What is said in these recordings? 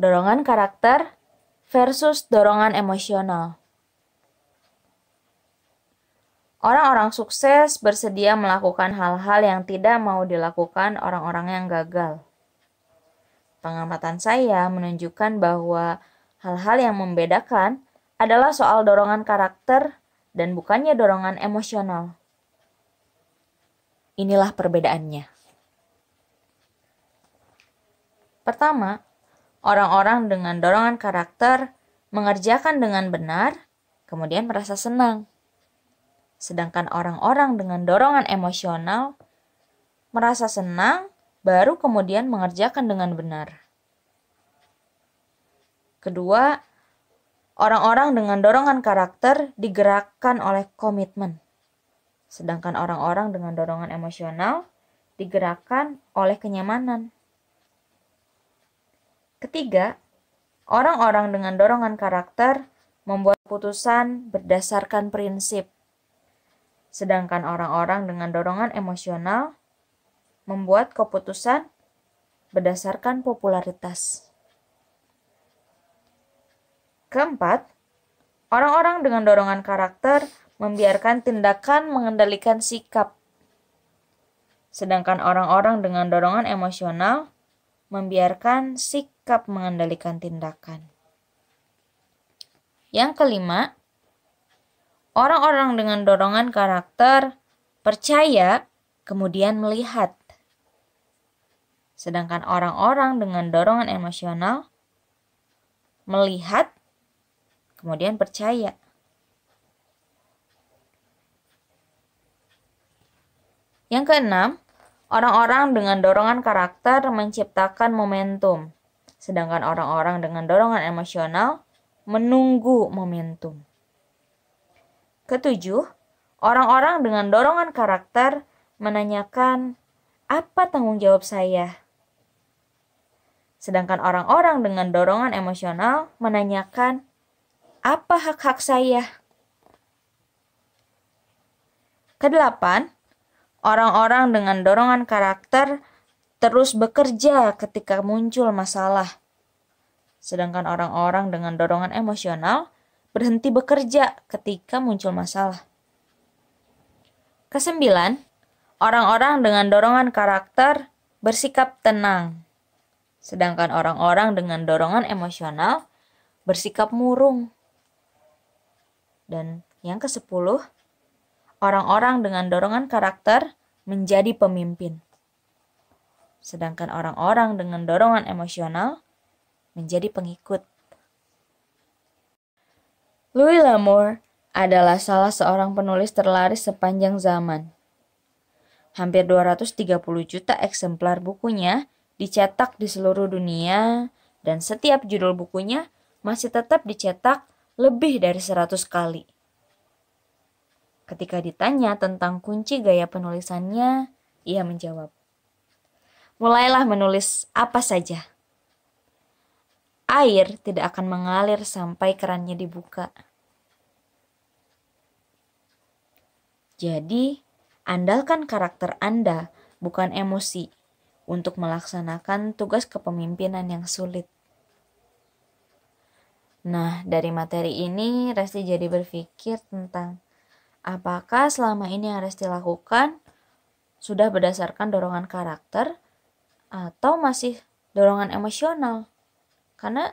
Dorongan karakter versus dorongan emosional. Orang-orang sukses bersedia melakukan hal-hal yang tidak mau dilakukan orang-orang yang gagal. Pengamatan saya menunjukkan bahwa hal-hal yang membedakan adalah soal dorongan karakter dan bukannya dorongan emosional. Inilah perbedaannya. Pertama, orang-orang dengan dorongan karakter mengerjakan dengan benar, kemudian merasa senang. Sedangkan orang-orang dengan dorongan emosional merasa senang, baru kemudian mengerjakan dengan benar. Kedua, orang-orang dengan dorongan karakter digerakkan oleh komitmen. Sedangkan orang-orang dengan dorongan emosional digerakkan oleh kenyamanan. Ketiga, orang-orang dengan dorongan karakter membuat keputusan berdasarkan prinsip. Sedangkan orang-orang dengan dorongan emosional membuat keputusan berdasarkan popularitas. Keempat, orang-orang dengan dorongan karakter membiarkan tindakan mengendalikan sikap. Sedangkan orang-orang dengan dorongan emosional membiarkan sikap mengendalikan tindakan. Yang kelima, orang-orang dengan dorongan karakter percaya kemudian melihat. Sedangkan orang-orang dengan dorongan emosional melihat kemudian percaya. Yang keenam, orang-orang dengan dorongan karakter menciptakan momentum, sedangkan orang-orang dengan dorongan emosional menunggu momentum. Ketujuh, orang-orang dengan dorongan karakter menanyakan, apa tanggung jawab saya? Sedangkan orang-orang dengan dorongan emosional menanyakan, apa hak-hak saya? Kedelapan, orang-orang dengan dorongan karakter terus bekerja ketika muncul masalah. Sedangkan orang-orang dengan dorongan emosional berhenti bekerja ketika muncul masalah. Kesembilan, orang-orang dengan dorongan karakter bersikap tenang. Sedangkan orang-orang dengan dorongan emosional bersikap murung. Dan yang ke-10, orang-orang dengan dorongan karakter menjadi pemimpin. Sedangkan orang-orang dengan dorongan emosional menjadi pengikut. Louis L'Amour adalah salah seorang penulis terlaris sepanjang zaman. Hampir 230 juta eksemplar bukunya dicetak di seluruh dunia dan setiap judul bukunya masih tetap dicetak lebih dari 100 kali. Ketika ditanya tentang kunci gaya penulisannya, ia menjawab, mulailah menulis apa saja. Air tidak akan mengalir sampai kerannya dibuka. Jadi, andalkan karakter Anda, bukan emosi, untuk melaksanakan tugas kepemimpinan yang sulit. Nah, dari materi ini, Resti jadi berpikir tentang apakah selama ini yang Resti lakukan sudah berdasarkan dorongan karakter atau masih dorongan emosional. Karena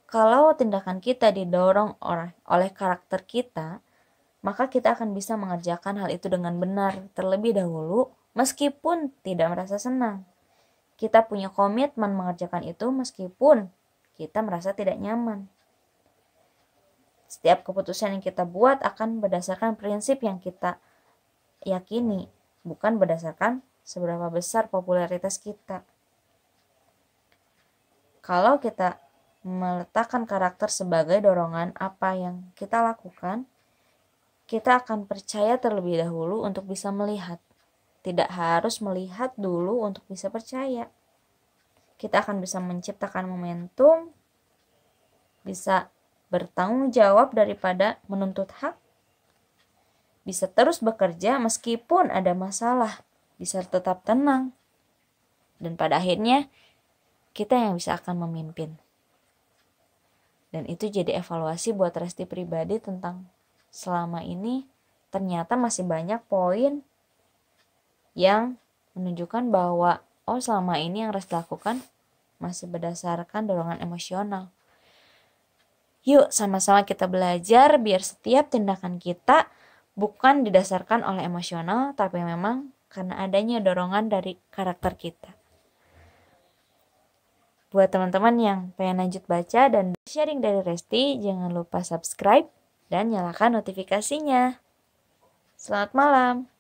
kalau tindakan kita didorong oleh karakter kita, maka kita akan bisa mengerjakan hal itu dengan benar terlebih dahulu meskipun tidak merasa senang. Kita punya komitmen mengerjakan itu meskipun kita merasa tidak nyaman. Setiap keputusan yang kita buat akan berdasarkan prinsip yang kita yakini, bukan berdasarkan seberapa besar popularitas kita. Kalau kita meletakkan karakter sebagai dorongan apa yang kita lakukan, kita akan percaya terlebih dahulu untuk bisa melihat. Tidak harus melihat dulu untuk bisa percaya. Kita akan bisa menciptakan momentum, bisa bertanggung jawab daripada menuntut hak, bisa terus bekerja meskipun ada masalah, bisa tetap tenang, dan pada akhirnya kita yang bisa akan memimpin. Dan itu jadi evaluasi buat Resti pribadi tentang selama ini ternyata masih banyak poin yang menunjukkan bahwa selama ini yang Resti lakukan masih berdasarkan dorongan emosional. Yuk sama-sama kita belajar biar setiap tindakan kita bukan didasarkan oleh emosional, tapi memang karena adanya dorongan dari karakter kita. Buat teman-teman yang pengen lanjut baca dan sharing dari Resti, jangan lupa subscribe dan nyalakan notifikasinya. Selamat malam.